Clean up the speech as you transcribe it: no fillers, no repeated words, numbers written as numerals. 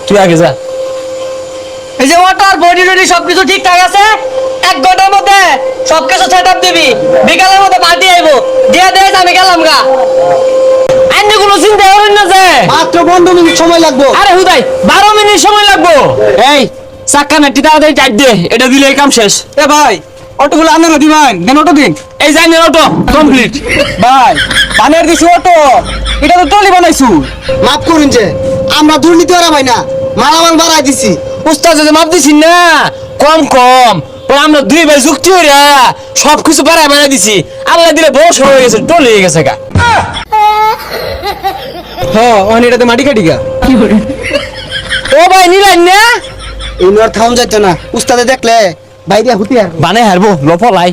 তুই আগে যা। এই যে ওয়াটার বডি টডি সবকিছু ঠিকঠাক আছে, 1 ঘন্টার মধ্যে সবকিছু সেট আপ দিবি, বিকালের মধ্যে মাটি আইবো, দিয়ে দে আমি গেলাম গা। আইনে কোনো চিন্তা করেন না যে মাত্র 15 মিনিট সময় লাগবে। আরে হুদাই 12 মিনিট সময় লাগবো। এই চাক্কা নাটি তাড়াতাড়ি টাইট দে, এটা দিলে কাম শেষ। এ ভাই অটোগুলো আনারা দিবেন, দেন অটো দিন। এই যাই না অটো কমপ্লিট। ভাই বানের দিছি অটো, এটা তো টলি বানাইছু। মাফ করুন যে আমরা দুর্নীতি করা ভাই না, মালামাল বাড়াই দিছি। উস্তাদ যদি মাপ দিছি না কম কম, পরে আমরা দুই ভাই যুক্তি হইরা সবকিছু বাড়াই দিছি। আল্লাহ দিলে বড় হয়ে গেছে, টলি হয়ে গেছে গা। হ্যাঁ ওখানে এটাতে মাটি কাটি গা। ও ভাই নিলেন না এই আর থাউন যাইতো না, উস্তাদে দেখলে ভাই দিয়া হুতিয়ার। বানে হারবো লফলাই।